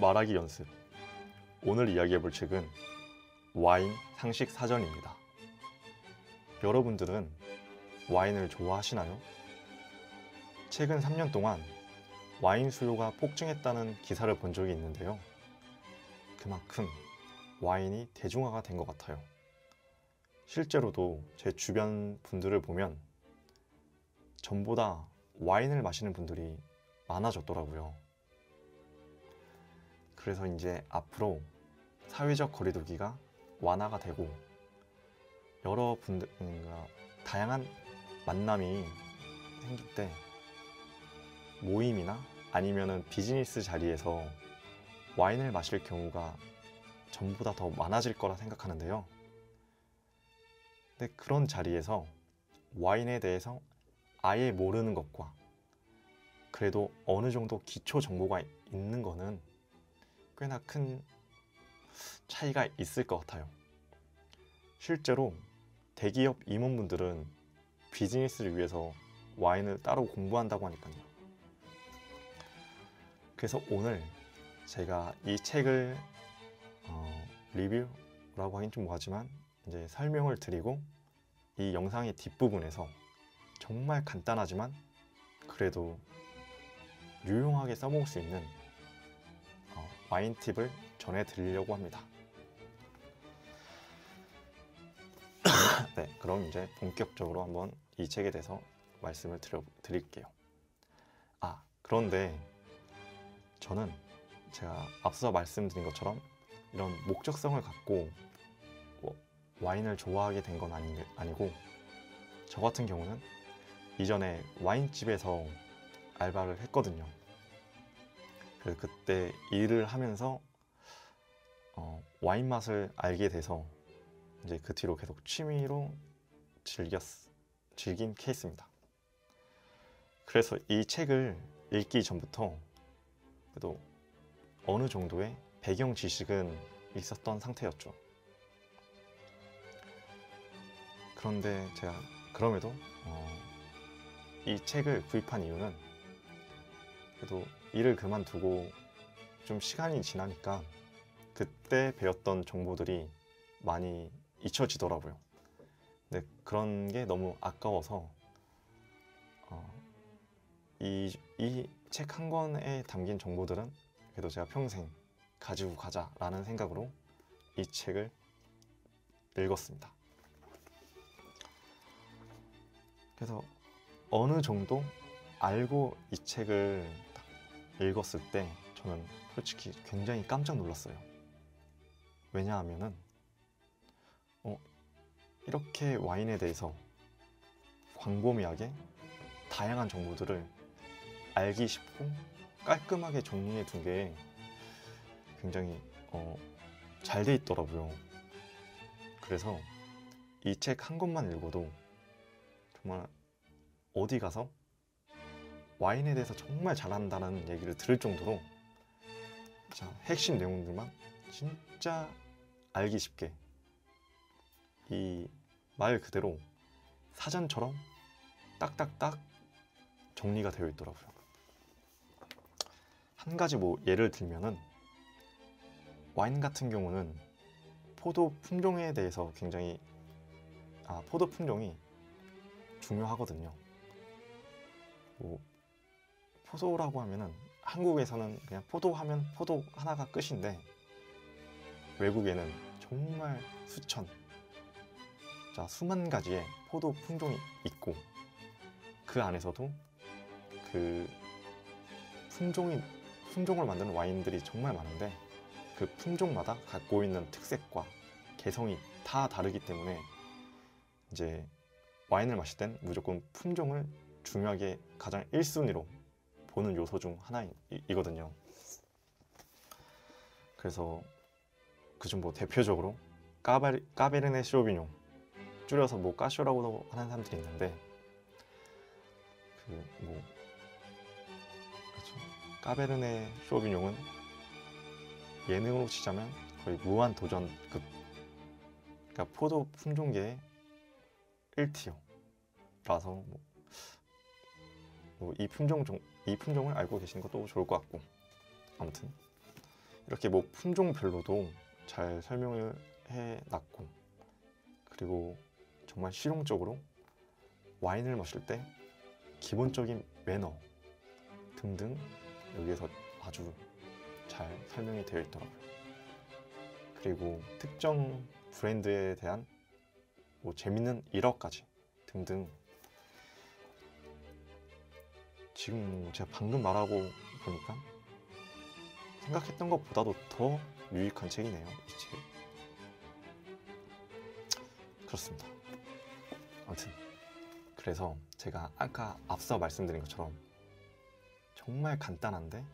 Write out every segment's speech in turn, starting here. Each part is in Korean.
말하기 연습. 오늘 이야기해볼 책은 와인 상식 사전입니다. 여러분들은 와인을 좋아하시나요? 최근 3년 동안 와인 수요가 폭증했다는 기사를 본 적이 있는데요. 그만큼 와인이 대중화가 된 것 같아요. 실제로도 제 주변 분들을 보면 전보다 와인을 마시는 분들이 많아졌더라고요. 그래서 이제 앞으로 사회적 거리두기가 완화가 되고 여러분들과 다양한 만남이 생길 때 모임이나 아니면은 비즈니스 자리에서 와인을 마실 경우가 전보다 더 많아질 거라 생각하는데요. 근데 그런 자리에서 와인에 대해서 아예 모르는 것과 그래도 어느 정도 기초 정보가 있는 거는 꽤나 큰 차이가 있을 것 같아요. 실제로 대기업 임원분들은 비즈니스를 위해서 와인을 따로 공부한다고 하니까요. 그래서 오늘 제가 이 책을 리뷰라고 하긴 좀 뭐하지만 이제 설명을 드리고 이 영상의 뒷부분에서 정말 간단하지만 그래도 유용하게 써먹을 수 있는 와인 팁을 전해드리려고 합니다. 네, 그럼 이제 본격적으로 한번 이 책에 대해서 말씀을 드릴게요. 그런데 저는 제가 앞서 말씀드린 것처럼 이런 목적성을 갖고 와인을 좋아하게 된 건 아니고 저 같은 경우는 이전에 와인집에서 알바를 했거든요. 그래서 그때 일을 하면서 와인 맛을 알게 돼서 이제 그 뒤로 계속 취미로 즐긴 케이스입니다. 그래서 이 책을 읽기 전부터 그래도 어느 정도의 배경 지식은 있었던 상태였죠. 그런데 제가 그럼에도 이 책을 구입한 이유는 그래도 일을 그만두고 좀 시간이 지나니까 그때 배웠던 정보들이 많이 잊혀지더라고요. 근데 그런 게 너무 아까워서 이 책 한 권에 담긴 정보들은 그래도 제가 평생 가지고 가자라는 생각으로 이 책을 읽었습니다. 그래서 어느 정도 알고 이 책을 딱 읽었을 때 저는 솔직히 굉장히 깜짝 놀랐어요. 왜냐하면은 이렇게 와인에 대해서 광범위하게 다양한 정보들을 알기 쉽고 깔끔하게 정리해 둔 게 굉장히 잘 돼 있더라고요. 그래서 이 책 한 권만 읽어도 정말 어디 가서 와인에 대해서 정말 잘한다는 얘기를 들을 정도로 핵심 내용들만 진짜 알기 쉽게 이 말 그대로 사전처럼 딱딱딱 정리가 되어 있더라고요. 한 가지 예를 들면은 와인 같은 경우는 포도 품종에 대해서 굉장히 포도 품종이 중요하거든요. 포도라고 하면은 한국에서는 그냥 포도 하면 포도 하나가 끝인데 외국에는 정말 수만 가지의 포도 품종이 있고 그 안에서도 그 품종을 만드는 와인들이 정말 많은데 그 품종마다 갖고 있는 특색과 개성이 다 다르기 때문에 이제 와인을 마실 땐 무조건 품종을 중요하게 가장 1순위로 보는 요소 중 하나이거든요. 그래서 그중 대표적으로 까베르네 쇼비뇽, 줄여서 까쇼라고 하는 사람들이 있는데 그렇죠. 까베르네 쇼비뇽은 예능으로 치자면 거의 무한 도전급, 그러니까 포도 품종계의 1티어라서 이 품종을 알고 계시는 것도 좋을 것 같고, 아무튼 이렇게 뭐 품종별로도 잘 설명을 해놨고, 그리고 정말 실용적으로 와인을 마실 때 기본적인 매너 등등 여기에서 아주 잘 설명이 되어 있더라고요. 그리고 특정 브랜드에 대한 뭐 재밌는 일화까지 등등, 지금 제가 방금 말하고 보니까 생각했던 것보다도 더 유익한 책이네요, 이 책. 그렇습니다. 아무튼 그래서 제가 아까 앞서 말씀드린 것처럼 정말 간단한데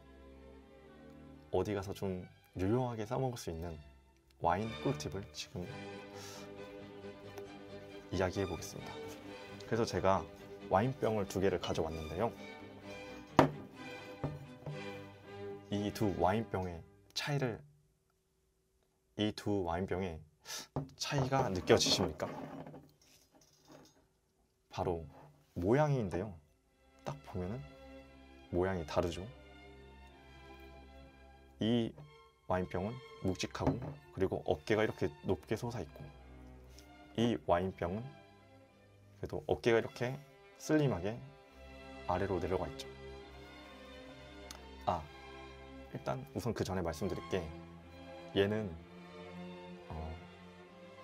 어디 가서 좀 유용하게 써먹을 수 있는 와인 꿀팁을 지금 이야기해 보겠습니다. 그래서 제가 와인병을 2개를 가져왔는데요. 이 두 와인병의 차이가 느껴지십니까? 바로 모양인데요. 딱 보면은 모양이 다르죠. 이 와인병은 묵직하고 그리고 어깨가 이렇게 높게 솟아있고, 이 와인병은 그래도 어깨가 이렇게 슬림하게 아래로 내려가 있죠. 일단 우선 그 전에 말씀드릴게, 얘는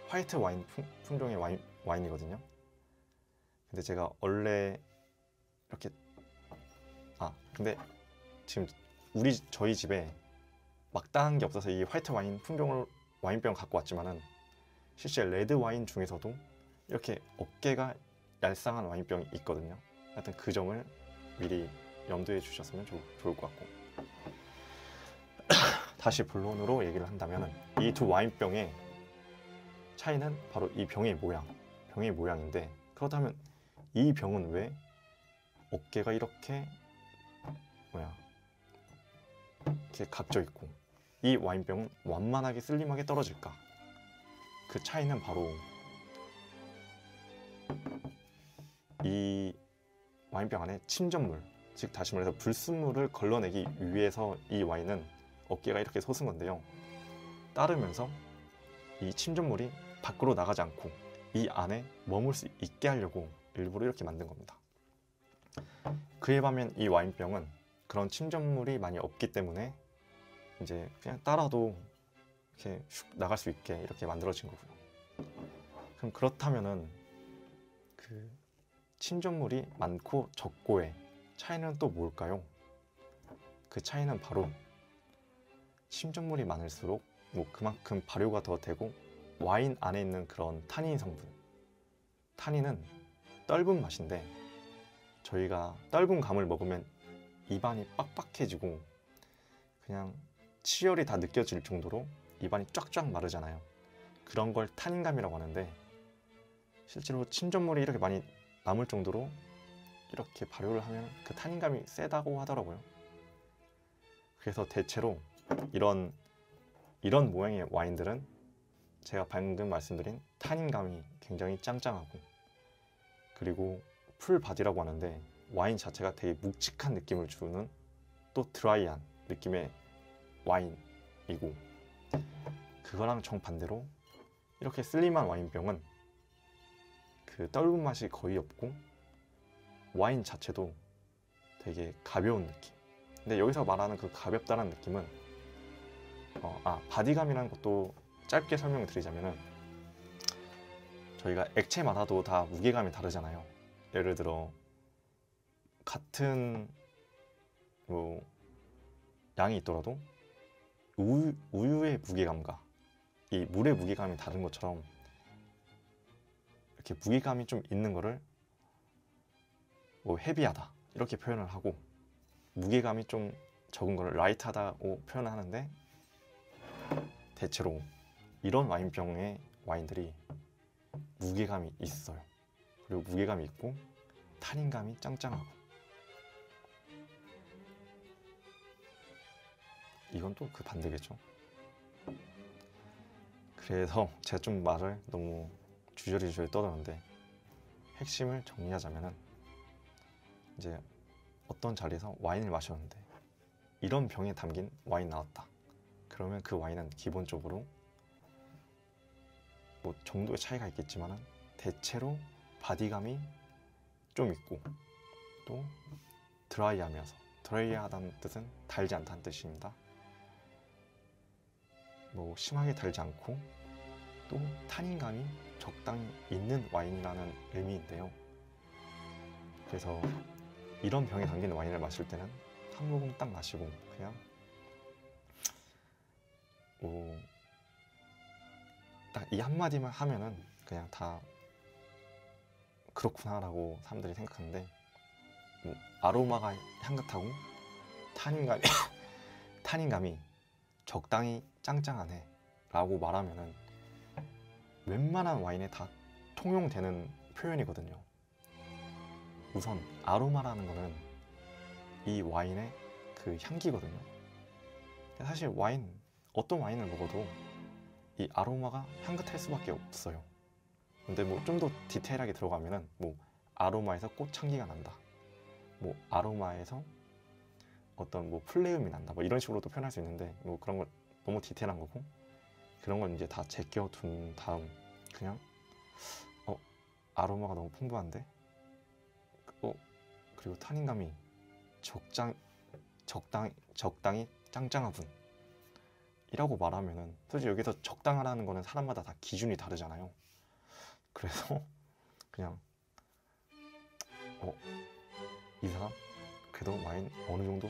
화이트 와인 품종의 와인이거든요. 근데 제가 원래 이렇게 근데 지금 저희 집에 마땅한 게 없어서 이 화이트 와인 품종을 와인병을 갖고 왔지만은 실제 레드 와인 중에서도 이렇게 어깨가 얄쌍한 와인병이 있거든요. 하여튼 그 점을 미리 염두에 주셨으면 좋을 것 같고, 다시 본론으로 얘기를 한다면 이 두 와인병의 차이는 바로 이 병의 모양인데, 그렇다면 이 병은 왜 어깨가 이렇게 각져 있고 이 와인병은 완만하게 슬림하게 떨어질까? 그 차이는 바로 이 와인병 안에 침전물, 즉 다시 말해서 불순물을 걸러내기 위해서 이 와인은 어깨가 이렇게 솟은 건데요. 따르면서 이 침전물이 밖으로 나가지 않고 이 안에 머물 수 있게 하려고 일부러 이렇게 만든 겁니다. 그에 반면 이 와인병은 그런 침전물이 많이 없기 때문에 이제 그냥 따라도 이렇게 슉 나갈 수 있게 이렇게 만들어진 거고요. 그럼 그렇다면은 그 침전물이 많고 적고의 차이는 또 뭘까요? 그 차이는 바로 침전물이 많을수록 그만큼 발효가 더 되고 와인 안에 있는 그런 타닌 성분, 타닌은 떫은 맛인데 저희가 떫은 감을 먹으면 입안이 빡빡해지고 그냥 치열이 다 느껴질 정도로 입안이 쫙쫙 마르잖아요. 그런 걸 타닌감이라고 하는데, 실제로 침전물이 이렇게 많이 남을 정도로 이렇게 발효를 하면 그 타닌감이 세다고 하더라고요. 그래서 대체로 이런 모양의 와인들은 제가 방금 말씀드린 타닌감이 굉장히 짱짱하고, 그리고 풀바디라고 하는데 와인 자체가 되게 묵직한 느낌을 주는 또 드라이한 느낌의 와인이고, 그거랑 정반대로 이렇게 슬림한 와인병은 그 떫은 맛이 거의 없고 와인 자체도 되게 가벼운 느낌. 근데 여기서 말하는 그 가볍다는 느낌은 바디감이라는 것도 짧게 설명을 드리자면은, 저희가 액체마다도 다 무게감이 다르잖아요. 예를 들어 같은 양이 있더라도 우유의 무게감과 이 물의 무게감이 다른 것처럼 이렇게 무게감이 좀 있는 거를 헤비하다 이렇게 표현을 하고, 무게감이 좀 적은 거를 라이트하다고 표현을 하는데, 대체로 이런 와인병의 와인들이 무게감이 있어요. 그리고 무게감이 있고 타닌감이 짱짱하고, 이건 또 그 반대겠죠. 그래서 제가 좀 말을 너무 주저리주저리 떠드는데, 핵심을 정리하자면은 이제 어떤 자리에서 와인을 마셨는데 이런 병에 담긴 와인 나왔다. 그러면 그 와인은 기본적으로 뭐 정도의 차이가 있겠지만은 대체로 바디감이 좀 있고 또 드라이하면서, 드라이하다는 뜻은 달지 않다는 뜻입니다. 뭐 심하게 달지 않고 또 타닌감이 적당히 있는 와인이라는 의미인데요. 그래서 이런 병에 담긴 와인을 마실 때는 한 모금 딱 마시고 그냥 뭐 딱 이 한마디만 하면은 그냥 다 그렇구나 라고 사람들이 생각하는데, 뭐 아로마가 향긋하고 타닌감이 타닌감이 적당히 짱짱하네 라고 말하면은 웬만한 와인에 다 통용되는 표현이거든요. 우선 아로마라는 거는 이 와인의 그 향기거든요. 사실 와인, 어떤 와인을 먹어도 이 아로마가 향긋할 수밖에 없어요. 근데 뭐 좀 더 디테일하게 들어가면은 뭐 아로마에서 꽃향기가 난다, 뭐 아로마에서 어떤 뭐 플레음이 난다, 뭐 이런 식으로도 표현할 수 있는데 뭐 그런 거 너무 디테일한 거고, 그런 건 이제 다 제껴둔 다음 그냥 아로마가 너무 풍부한데 그리고 타닌감이 적당히 짱짱한 분 이라고 말하면은, 솔직히 여기서 적당하라는 거는 사람마다 다 기준이 다르잖아요. 그래서 그냥 이 사람 그래도 와인 어느 정도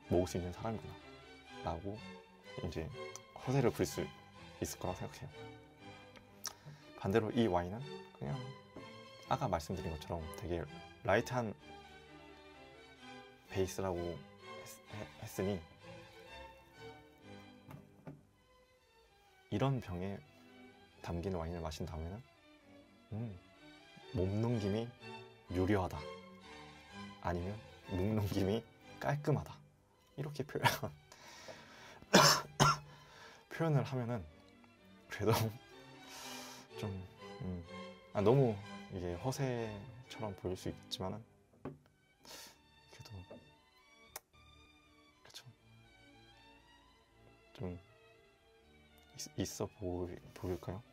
먹을 수 있는 사람이구나 라고 이제 허세를 부릴 수 있을 거라고 생각해요. 반대로 이 와인은 그냥 아까 말씀드린 것처럼 되게 라이트한 베이스라고 했으니 이런 병에 담긴 와인을 마신다면은 몸넘김이 유려하다, 아니면 목넘김이 깔끔하다, 이렇게 표현을 하면은 그래도 좀 너무 이게 허세처럼 보일 수 있지만은 그래도 그렇죠. 좀 있어 보일까요?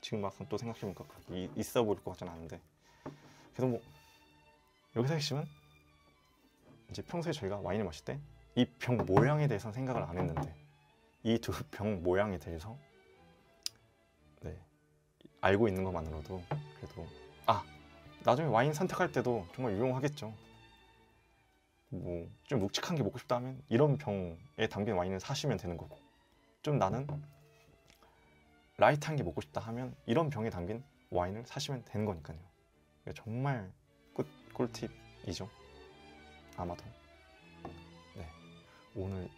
지금 막상 또 생각해보니까 그렇게 있어 보일 것 같지는 않은데, 그래도 뭐 여기서 핵심은 이제 평소에 저희가 와인을 마실 때 이 병 모양에 대해서는 생각을 안 했는데 이 두 병 모양에 대해서 알고 있는 것만으로도 그래도 나중에 와인 선택할 때도 정말 유용하겠죠. 뭐 좀 묵직한 게 먹고 싶다 하면 이런 병에 담긴 와인을 사시면 되는 거고, 좀 나는 라이트한 게 먹고 싶다 하면 이런 병에 담긴 와인을 사시면 되는 거니까요. 정말 꿀팁이죠, 아마도. 네, 오늘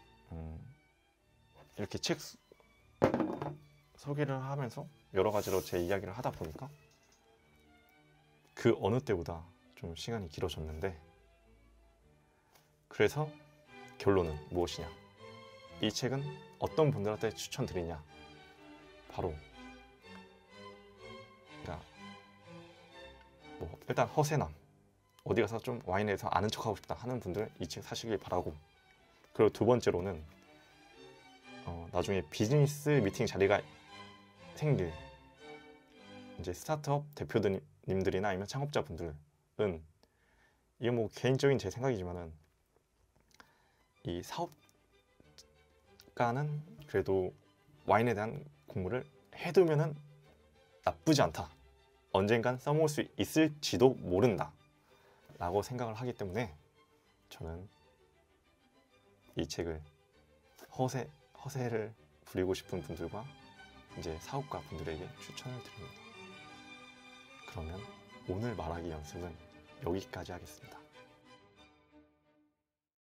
이렇게 책 소개를 하면서 여러 가지로 제 이야기를 하다 보니까 그 어느 때보다 좀 시간이 길어졌는데, 그래서 결론은 무엇이냐, 이 책은 어떤 분들한테 추천드리냐, 바로 그러니까 뭐 일단 허세남, 어디 가서 좀 와인에 대해서 아는 척하고 싶다 하는 분들 이 책 사시길 바라고, 그리고 두 번째로는 나중에 비즈니스 미팅 자리가 생길 이제 스타트업 대표님들이나 아니면 창업자분들은, 이게 뭐 개인적인 제 생각이지만은 이 사업가는 그래도 와인에 대한 공부를 해두면은 나쁘지 않다, 언젠간 써먹을 수 있을지도 모른다 라고 생각을 하기 때문에 저는 이 책을 허세를 부리고 싶은 분들과 이제 사업가 분들에게 추천을 드립니다. 그러면 오늘 말하기 연습은 여기까지 하겠습니다.